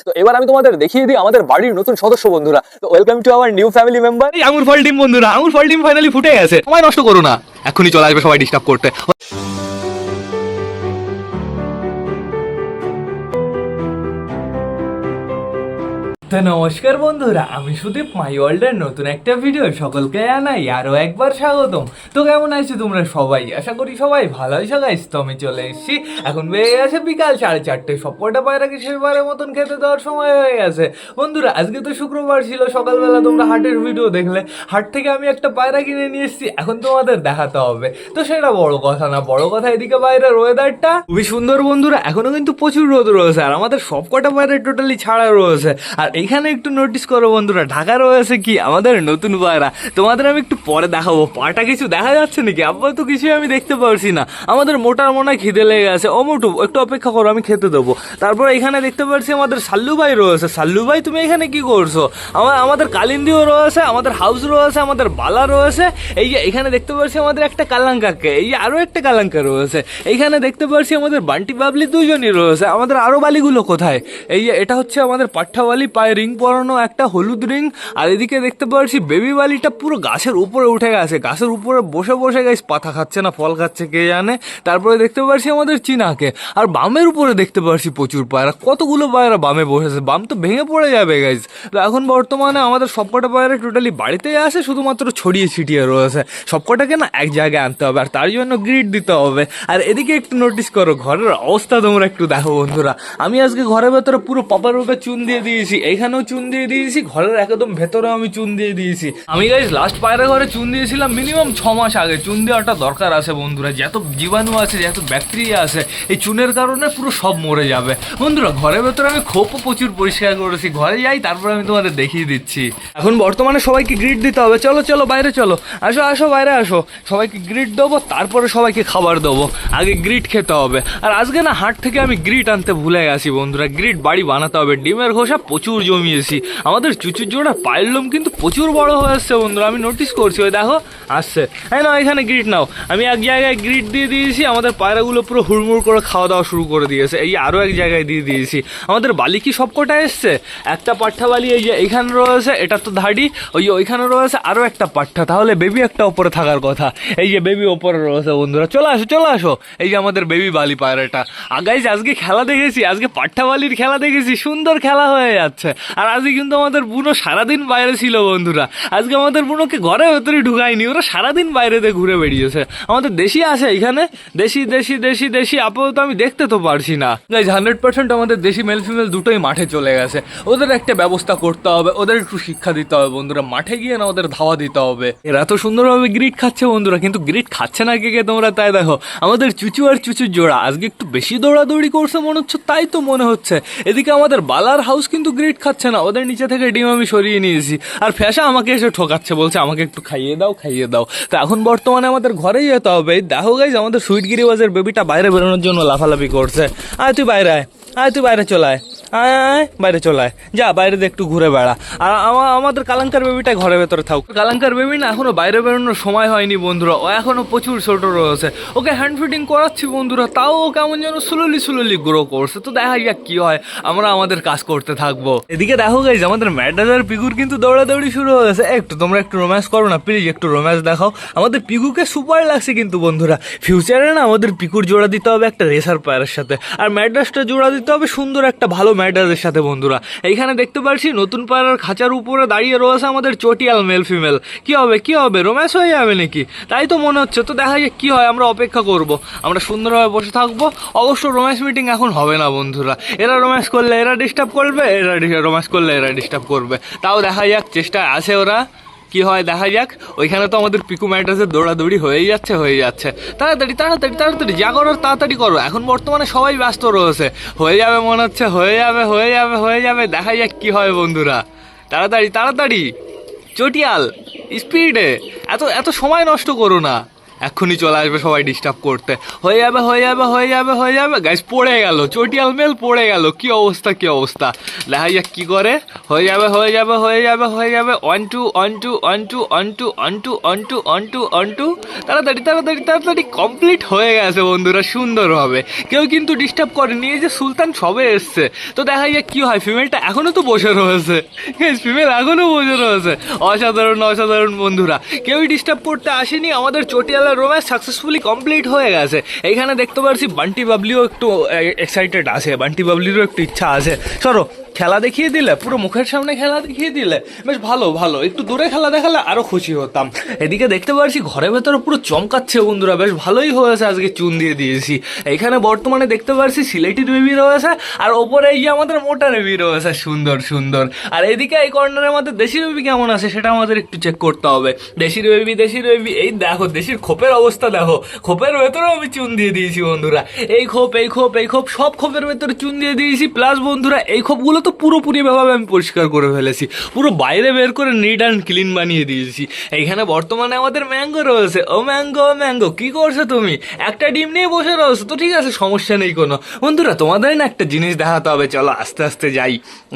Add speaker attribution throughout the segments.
Speaker 1: তো এবার আমি তোমাদের দেখিয়ে দিই আমাদের বাড়ির নতুন সদস্য বন্ধুরা। তো welcome to our new family member.
Speaker 2: এই আঙুর ফল ডিম বন্ধুরা, আঙুর ফল ডিম ফাইনালি ফুটে গেছে। সময় নষ্ট করো না, এখনই চলে আসবে সবাই ডিস্টার্ব করতে। তো নমস্কার বন্ধুরা, আমি সুদীপ, মাই ওয়ার্ল্ডের নতুন একটা ভিডিও সকলকে জানাই আরও একবার স্বাগতম। তো কেমন আছো তোমরা সবাই? আশা করি সবাই ভালো আছো গাইস। তো আমি চলে এসেছি, এখন বেড়ে গেছে বিকাল 4:30। সবকটা পায়রাকে শেষবারের মতন খেতে দেওয়ার সময় হয়ে গেছে বন্ধুরা। আজকে তো শুক্রবার ছিল, সকালবেলা তোমরা হাটের ভিডিও দেখলে। হাট থেকে আমি একটা পায়রা কিনে নিয়ে এসেছি, এখন তোমাদের দেখাতে হবে। তো সেটা বড় কথা না, বড় কথা এদিকে বাইরের ওয়েদারটা খুবই সুন্দর বন্ধুরা। এখনো কিন্তু প্রচুর রোদ রয়েছে, আর আমাদের সবকটা পায়রা টোটালি ছাড়া রয়েছে। আর এইখানে একটু নোটিস করো বন্ধুরা, ঢাকা রয়েছে কি আমাদের নতুন পায়রা। তোমাদের আমি একটু পরে দেখাবো। পাটা কিছু দেখা যাচ্ছে নাকি? আপাতত কিছুই আমি দেখতে পারছি না। আমাদের মোটার মনে হয় খিদে লেগে গেছে। ও মোটু, একটু অপেক্ষা করো, আমি খেতে দেবো। তারপর এখানে দেখতে পাচ্ছি আমাদের সাল্লু ভাই রয়েছে। সাল্লু ভাই, তুমি এখানে কি করছো? আমাদের কালিন্দিও রয়েছে, আমাদের হাউস রয়েছে, আমাদের বালা রয়েছে। এই যে এখানে দেখতে পাচ্ছি আমাদের একটা কালাঙ্কাকে, এই যে আরো একটা কালাঙ্কা রয়েছে। এইখানে দেখতে পাচ্ছি আমাদের বান্টি বাবলি দুজনই রয়েছে। আমাদের আরো বালিগুলো কোথায়? এই যে এটা হচ্ছে আমাদের পাঠ্ঠাবালি, পায়ে রিং পরানো একটা হলুদ রিং। আর এদিকে দেখতে পাচ্ছি বেবি বালিটা পুরো গাছের উপরে উঠে গেছে, গাছের উপরে বসে বসে গাছ পাতা খাচ্ছে না ফল খাচ্ছে কে জানে। তারপরে দেখতে পাচ্ছি আমাদের চিনাকে। আর বামের উপরে দেখতে পাচ্ছি প্রচুর পায়রা, কতগুলো পায়রা বামে বসেছে। বাম তো ভেঙে পড়ে যাবে গাইজ। তো এখন বর্তমানে আমাদের সবকটা পায়রা টোটালি বাড়িতেই আসে, শুধুমাত্র ছড়িয়ে ছিটিয়ে রয়েছে। সবকটাকে না এক জায়গায় আনতে হবে, আর তার জন্য গ্রিড দিতে হবে। আর এদিকে একটু নোটিস করো, ঘরের অবস্থা তোমরা একটু দেখো বন্ধুরা। আমি আজকে ঘরের ভেতরে পুরো পাপার রূপে চুন দিয়ে দিয়েছি, এইখানেও চুন দিয়ে দিয়েছি, ঘরের একদম ভেতরে আমি চুন দিয়ে দিয়েছি। আমি গাইজ লাস্ট পায়রা ঘরে চুন দিয়েছিলাম মিনিমাম 6 মাস আগে। চুন দেওয়াটা দরকার আছে বন্ধুরা, যত জীবাণু আছে, যত ব্যাকটেরিয়া আছে, এই চুনের কারণে পুরো সব মরে যাবে বন্ধুরা। ঘরের ভেতরে আমি খোপও প্রচুর পরিষ্কার করেছি। ঘরে যাই, তারপর আমি তোমাদের দেখিয়ে দিচ্ছি। এখন বর্তমানে সবাইকে গ্রিড দিতে হবে। চলো চলো বাইরে চলো, আসো আসো বাইরে আসো। সবাইকে গ্রিড দেবো, তারপরে সবাইকে খাবার দেবো। আগে গ্রিড খেতে হবে। আর আজকে না হাট থেকে আমি গ্রিড আনতে ভুলে গেছি বন্ধুরা। গ্রিড বাড়ি বানাতে হবে। ডিমের খোসা প্রচুর জমিয়েছি। আমাদের চুচুর জোড়া পায়ের লোম কিন্তু প্রচুর বড় হয়ে আসছে বন্ধুরা, আমি নোটিস করছি। ওই দেখো আসছে। হ্যাঁ না, এখানে গ্রিড নাও। আমি এক জায়গায় গ্রিড দিয়ে দিয়েছি, আমাদের পায়রাগুলো পুরো হুড়মুড় করে খাওয়া দাওয়া শুরু করে দিয়েছে। এই আরও এক জায়গায় দিয়ে দিয়েছি। আমাদের বালি কি সবকটা এসছে? একটা পাঠ্ঠা বালি এই যে এইখানে রয়েছে, এটা তো ধাড়ি। ওইখানে রয়েছে আরও একটা পাঠ্ঠা, তাহলে বেবি একটা ওপরে থাকার কথা। এই যে বেবি ওপরে রয়েছে বন্ধুরা, চলে আসো চলে আসো। এই যে আমাদের বেবি বালি পায়রাটা। গাইজ আজকে খেলা দেখেছি, আজকে পাঠ্ঠা বালির খেলা দেখেছি, সুন্দর খেলা হয়ে যাচ্ছে। আর আজকে কিন্তু আমাদের বুনো সারাদিন বাইরে ছিল বন্ধুরা। আজকে আমাদের বুনোকে ঘরের ভেতরে ঢুকায়নি, ওরা সারাদিন বাইরেতে ঘুরে বেরিয়েছে। আমাদের দেশি আছে এখানে, দেশি দেশি দেশি দেশি আপাতত আমি দেখতে তো পারছি না গাইজ। 100% আমাদের দেশি মেল ফিমেল দুটোই মাঠে চলে গেছে। ওদের একটা ব্যবস্থা করতে হবে, ওদের একটু শিক্ষা দিতে হবে বন্ধুরা। মাঠে গিয়ে না ওদের ধাওয়া দিতে হবে। এরা তো সুন্দরভাবে গ্রিড খাচ্ছে বন্ধুরা, কিন্তু গ্রিড খাচ্ছে না কে কে তোমরা তাই দেখো। আমাদের চুচু আর চুচুর জোড়া আজকে একটু বেশি দৌড়াদৌড়ি করছে মনে হচ্ছে, তাই তো মনে হচ্ছে। এদিকে আমাদের বালার হাউস কিন্তু গ্রিড খাচ্ছে না, ওদের নিচে থেকে ডিম আমি সরিয়ে নিয়েছি। আর ফ্যাশা আমাকে এসে ঠকাচ্ছে, বলছে আমাকে একটু খাইয়ে দাও খাইয়ে দাও। তো এখন বর্তমানে আমাদের ঘরেই যেতে হবে। দেখো গাইজ আমাদের সুইট গিরিবাজের বেবিটা বাইরে বেরোনোর জন্য লাফালাফি করছে। আয় তুই বাইরে আয়, আয় তুই বাইরে চলায়, আয় আয় বাইরে চলায়, যা বাইরে একটু ঘুরে বেড়া। আর আমাদের কালাঙ্কার বেবিটা ঘরের ভেতরে থাক। কালাঙ্কার বেবি না এখনো বাইরে বেরোনোর সময় হয়নি বন্ধুরা, ও এখনো প্রচুর ছোট রয়েছে। ওকে হ্যান্ড ফিডিং করাচ্ছি বন্ধুরা, তাও ও কেমন যেন স্লোলি গ্রো করছে। তো দেখা যাক কি হয়, আমরা আমাদের কাজ করতে থাকবো। এদিকে দেখো গাইজ আমাদের ম্যাডাজার পিকুর কিন্তু দৌড়াদৌড়ি শুরু হয়েছে। একটু তোমরা একটু রোম্যান্স করো না প্লিজ, একটু রোম্যান্স দেখাও। আমাদের পিকুকে সুপার লাগছে কিন্তু বন্ধুরা। ফিউচারে না আমাদের পিকুর জোড়া দিতে হবে একটা রেসার পায়রার সাথে, আর ম্যাড্রাসটা জোড়া দিতে হবে সুন্দর একটা ভালো ম্যাড্রাসের সাথে বন্ধুরা। এইখানে দেখতে পাচ্ছি নতুন পায়রার খাঁচার উপরে দাঁড়িয়ে রয়েছে আমাদের চটিয়াল মেল ফিমেল। কি হবে কি হবে, রোম্যান্স হয়ে যাবে নাকি? তাই তো মনে হচ্ছে। তো দেখা যাক কি হয়, আমরা অপেক্ষা করব। আমরা সুন্দরভাবে বসে থাকবো। অবশ্য রোম্যান্স মিটিং এখন হবে না বন্ধুরা। এরা রোম্যান্স করলে এরা ডিস্টার্ব করবে, এরা রোম্যান্স করলে এরা ডিস্টার্ব করবে। তাও দেখা যাক, চেষ্টায় আছে ওরা, কি হয় দেখা যাক। ওইখানে তো আমাদের পিকু ম্যাড্রাসের দৌড়াদৌড়ি হয়ে যাচ্ছে। তাড়াতাড়ি তাড়াতাড়ি তাড়াতাড়ি যা করার তাড়াতাড়ি করো। এখন বর্তমানে সবাই ব্যস্ত রয়েছে, হয়ে যাবে মনে হচ্ছে, হয়ে যাবে। দেখা যাক কি হয় বন্ধুরা। তাড়াতাড়ি তাড়াতাড়ি চটিয়াল স্পিডে, এত সময় নষ্ট করো না। এক্ষুনি চলে আসবে সবাই ডিস্টার্ব করতে। হয়ে যাবে হয়ে যাবে হয়ে যাবে হয়ে যাবে গাইস, পড়ে গেল চটিয়াল মেল, পড়ে গেল। কি অবস্থা কি অবস্থা, দেখা যাক কি করে। হয়ে যাবে হয়ে যাবে হয়ে যাবে হয়ে যাবে। 1 2 1 2 1 2 1 2 1 2 1 2 1 2 1 2। তাড়াতাড়ি তাড়াতাড়ি তাড়াতাড়ি কমপ্লিট হয়ে গেছে বন্ধুরা সুন্দরভাবে। কেউ কিন্তু ডিস্টার্ব করেনি। এই যে সুলতান সবে এসছে, তো দেখা যাক কি হয়। ফিমেলটা এখনো তো বসে রয়েছে, ফিমেল এখনো বসে রয়েছে। অসাধারণ অসাধারণ বন্ধুরা, কেউই ডিস্টার্ব করতে আসেনি। আমাদের চটিয়ালের রোম্যান্স সাকসেসফুলি কমপ্লিট হয়ে গেছে। এইখানে দেখতে পাচ্ছি বান্টি বাবলিও একটু এক্সাইটেড আছে, বান্টি বাবলিরও একটু ইচ্ছা আছে। সরো, খেলা দেখিয়ে দিলে, পুরো মুখের সামনে খেলা দেখিয়ে দিলে বেশ ভালো ভালো। একটু দূরে খেলা দেখালে আরো খুশি হতাম। এদিকে দেখতে পাচ্ছি ঘরের ভেতরে পুরো চমকাচ্ছে বন্ধুরা, বেশ ভালোই হয়েছে। আজকে চুন দিয়ে দিয়েছি। এইখানে বর্তমানে দেখতে পাচ্ছি সিলেটির বেবি রয়েছে, আর ওপরে এই যে আমাদের মোটা বেবি রয়েছে, সুন্দর সুন্দর। আর এদিকে এই কর্নারের মধ্যে দেশি বেবি কেমন আছে সেটা আমাদের একটু চেক করতে হবে। দেশির বেবি দেশির বেবি, এই দেখো দেশির খোপের অবস্থা দেখো। খোপের ভেতরেও আমি চুন দিয়ে দিয়েছি বন্ধুরা। এই খোপ এই খোপ এই খোপ সব খোপের ভেতরে চুন দিয়ে দিয়েছি। প্লাস বন্ধুরা এই খোপগুলো তো পুরোপুরি ভাবে আমি পরিষ্কার করে ফেলেছি, পুরো বাইরে বের করে নিট অ্যান্ড ক্লিন বানিয়ে দিয়েছি। এইখানে বর্তমানে আমাদের ম্যাঙ্গো রয়েছে। ও ম্যাঙ্গো ও ম্যাঙ্গো, কি করছো তুমি? একটা ডিম নিয়ে বসে রয়েছো তো, ঠিক আছে সমস্যা নেই কোনো। বন্ধুরা তোমাদের না একটা জিনিস দেখাতে হবে, চলো আস্তে আস্তে যাই।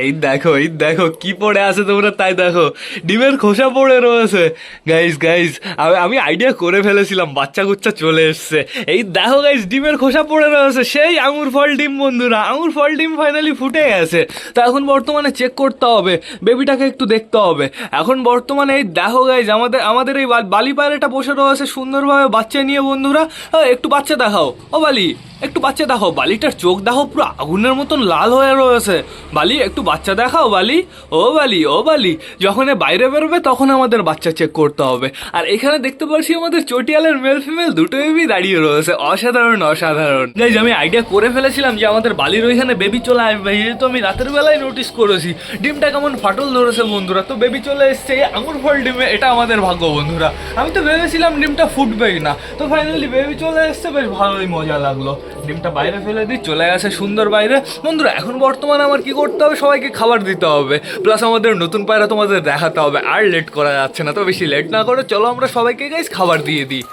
Speaker 2: এই দেখো কি পড়ে আছে তোমরা, তাই দেখো ডিমের খোসা পড়ে রয়েছে। গাইস গাইস, আমি আইডিয়া করে ফেলেছিলাম, বাচ্চা কুচ্চা চলে এসছে। এই দেখো গাইস, ডিমের খোসা পড়ে রয়েছে, সেই আঙুর ফল ডিম বন্ধুরা। আঙুর ফল ডিম ফাইনালি ফুটে গেছে। তো এখন বর্তমানে চেক করতে হবে, বেবিটাকে একটু দেখতে হবে। এখন বর্তমানে এই দেখো গাইস, আমাদের এই বালি পায়রাটা বসে রয়েছে সুন্দরভাবে বাচ্চা নিয়ে বন্ধুরা। একটু বাচ্চা দেখাও ও বালি, একটু বাচ্চা দেখাও। বালিটার চোখ দেখো পুরো আগুনের মতন লাল হয়ে রয়েছে। বালি একটু বাচ্চা দেখাও বালি, ও বালি ও বালি। যখন বাইরে বেরোবে তখন আমাদের বাচ্চা চেক করতে হবে। আর এখানে দেখতে পাচ্ছি আমাদের চটিয়ালের মেল ফিমেল দুটো বেবি দাঁড়িয়ে রয়েছে, অসাধারণ অসাধারণ। গাইস আমি আইডিয়া করে ফেলেছিলাম যে আমাদের বালির ওইখানে বেবি চলে আসবে, যেহেতু আমি রাতের বেলায় নোটিস করেছি ডিমটা কেমন ফাটল ধরেছে বন্ধুরা। তো বেবি চলে এসছে আঙুর ফল ডিমে, এটা আমাদের ভাগ্য বন্ধুরা। আমি তো ভেবেছিলাম ডিমটা ফুটবেই না, তো ফাইনালি বেবি চলে এসছে, বেশ ভালোই মজা লাগলো। ডিমটা বাইরে ফেলে দিই, চলে আসে সুন্দর বাইরে বন্ধুরা। এখন বর্তমানে আমার কি করতে হবে, সবাইকে খাবার দিতে হবে, প্লাস আমাদের নতুন পায়রা তোমাদের দেখাতে হবে। আর লেট করা যাচ্ছে না, তো বেশি লেট না করে চলো আমরা সবাইকে গাইস খাবার দিয়ে দিই।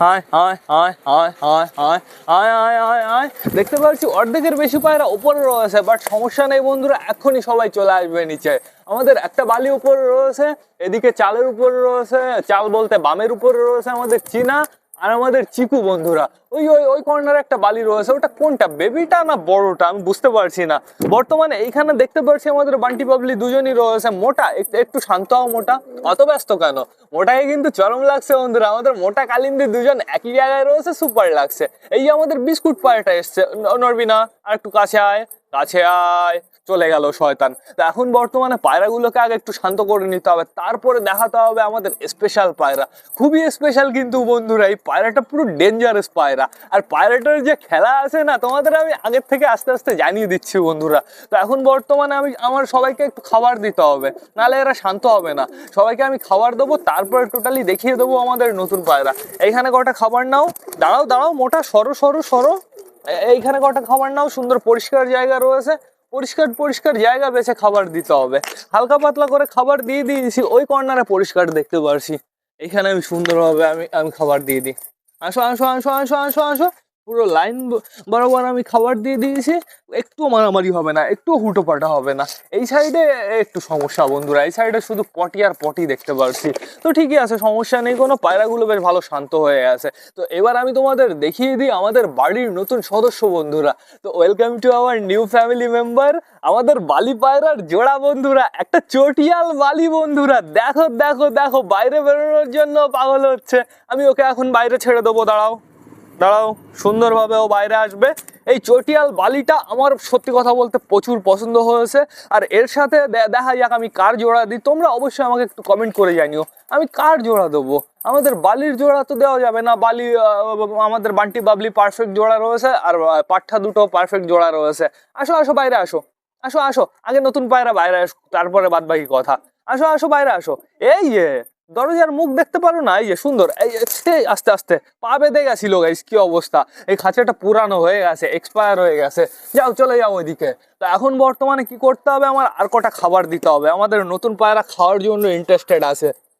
Speaker 1: হায় হায় হায় হায় হায় হায় হায় হায় হায় হায়, দেখতে পাচ্ছি অর্ধেকের বেশি পায়রা উপরে রয়েছে, বাট সমস্যা নেই বন্ধুরা, এখনই সবাই চলে আসবে নিচে। আমাদের একটা বালি উপরে রয়েছে, এদিকে চালের উপরে রয়েছে, চাল বলতে বামের উপরে রয়েছে আমাদের চীনা আর আমাদের চিকু বন্ধুরা। ওই ওই ওই কর্নারে একটা বালি রয়েছে, ওটা কোনটা, বেবিটা না বড়টা আমি বুঝতে পারছি না। বর্তমানে এইখানে দেখতে পাচ্ছি আমাদের বান্টি বাবলি দুজনই রয়েছে। মোটা একটু শান্ত হও মোটা, অত ব্যস্ত কেন? মোটাকে কিন্তু চরম লাগছে বন্ধুরা, আমাদের মোটা কালিন্দি দুজন একই জায়গায় রয়েছে, সুপার লাগছে। এই যে আমাদের বিস্কুট পায়রাটা এসছে, নড়বি না, আর একটু কাছে আয় কাছে আয়, চলে গেল শয়তান। তো এখন বর্তমানে পায়রাগুলোকে আগে একটু শান্ত করে নিতে হবে, তারপরে দেখাতে হবে আমাদের স্পেশাল পায়রা। খুবই স্পেশাল কিন্তু বন্ধুরা, এই পায়রাটা পুরো ডেঞ্জারাস পায়রা। আর পায়রাটার যে খেলা আছে না, তোমাদের আমি আগের থেকে আস্তে আস্তে জানিয়ে দিচ্ছি বন্ধুরা। তো এখন বর্তমানে আমার সবাইকে একটু খাবার দিতে হবে, নাহলে এরা শান্ত হবে না। সবাইকে আমি খাবার দেবো, তারপরে টোটালি দেখিয়ে দেবো আমাদের নতুন পায়রা। এইখানে কটা খাবার নাও, দাঁড়াও দাঁড়াও মোটা, সরো সরো সরো। এইখানে কটা খাবার নাও, সুন্দর পরিষ্কার জায়গা রয়েছে, পরিষ্কার পরিষ্কার জায়গা বেছে খাবার দিতে হবে। হালকা পাতলা করে খাবার দিয়ে দিয়েছি, ওই কর্নারে পরিষ্কার দেখতে পারছি। এখানে আমি সুন্দরভাবে আমি খাবার দিয়ে দিই। আসো আসো আসো আসো আসো আসো, পুরো লাইন বরাবর আমি খাবার দিয়ে দিয়েছি। একটু মারামারি হবে না, একটু হুটোপাটা হবে না। এই সাইডে একটু সমস্যা বন্ধুরা, এই সাইডে শুধু পটি আর পটি দেখতে পারছি। তো ঠিকই আছে, সমস্যা নেই কোনো, পায়রাগুলো বেশ ভালো শান্ত হয়ে আছে। তো এবার আমি তোমাদের দেখিয়ে দিই আমাদের বাড়ির নতুন সদস্য বন্ধুরা। তো welcome to our new family member, আমাদের বালি পায়রার জোড়া বন্ধুরা, একটা চটিয়াল বালি বন্ধুরা। দেখো দেখো দেখো, বাইরে বেরোনোর জন্য পাগল হচ্ছে। আমি ওকে এখন বাইরে ছেড়ে দেবো, দাঁড়াও দাঁড়াও, সুন্দরভাবে ও বাইরে আসবে। এই চটিয়াল বালিটা আমার সত্যি কথা বলতে প্রচুর পছন্দ হয়েছে। আর এর সাথে দেখা যাক আমি কার জোড়া দিই, তোমরা অবশ্যই আমাকে একটু কমেন্ট করে জানিও আমি কার জোড়া দেবো। আমাদের বালির জোড়া তো দেওয়া যাবে না, বালি আমাদের বান্টি বাবলি পারফেক্ট জোড়া রয়েছে, আর পাঠা দুটো পারফেক্ট জোড়া রয়েছে। আসো আসো বাইরে আসো, আসো আসো, আগে নতুন পায়রা বাইরে আসো, তারপরে বাদ বাকি কথা। আসো আসো বাইরে আসো। এই যে দরজার মুখ দেখতে পারো না, এই যে সুন্দর, এই আস্তে আস্তে পা বেঁধে গেছিল গাইস, কি অবস্থা। এই খাঁচাটা পুরানো হয়ে গেছে, এক্সপায়ার হয়ে গেছে। যাও চলে যাও ওইদিকে। তো এখন বর্তমানে কি করতে হবে, আমার আর কটা খাবার দিতে হবে। আমাদের নতুন পায়রা খাওয়ার জন্য ইন্টারেস্টেড আছে।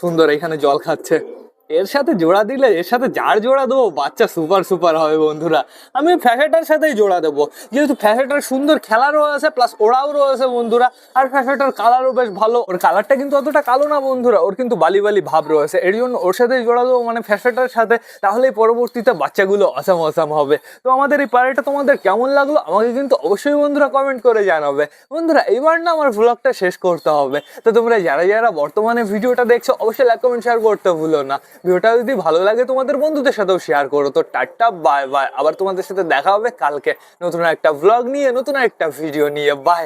Speaker 1: সুন্দর এখানে জল খাচ্ছে। এর সাথে জোড়া দিলে, এর সাথে যার জোড়া দেবো বাচ্চা সুপার সুপার হবে বন্ধুরা। আমি ফ্যাসেটার সাথেই জোড়া দেবো, যেহেতু ফ্যাসেটার সুন্দর খেলারও আছে প্লাস ওরাও রয়েছে বন্ধুরা। আর ফ্যাসেটার কালারও বেশ ভালো, ওর কালারটা কিন্তু অতটা কালো না বন্ধুরা, ওর কিন্তু বালি বালি ভাব রয়েছে, এর জন্য ওর সাথেই জোড়া দেবো, মানে ফ্যাসেটার সাথে। তাহলেই পরবর্তীতে বাচ্চাগুলো অসাম অসাম হবে। তো আমাদের এই পায়রাটা তোমাদের কেমন লাগলো আমাকে কিন্তু অবশ্যই বন্ধুরা কমেন্ট করে জানাবে। বন্ধুরা এইবার না আমার ব্লগটা শেষ করতে হবে, তো তোমরা যারা যারা বর্তমানে ভিডিওটা দেখছো অবশ্যই লাইক কমেন্ট শেয়ার করতে ভুলো না। ভিডিওটা যদি ভালো লাগে তোমাদের বন্ধুদের সাথেও শেয়ার করো। তো টাটা বাই বাই, আবার তোমাদের সাথে দেখা হবে কালকে নতুন একটা ব্লগ নিয়ে, নতুন একটা ভিডিও নিয়ে। বাই।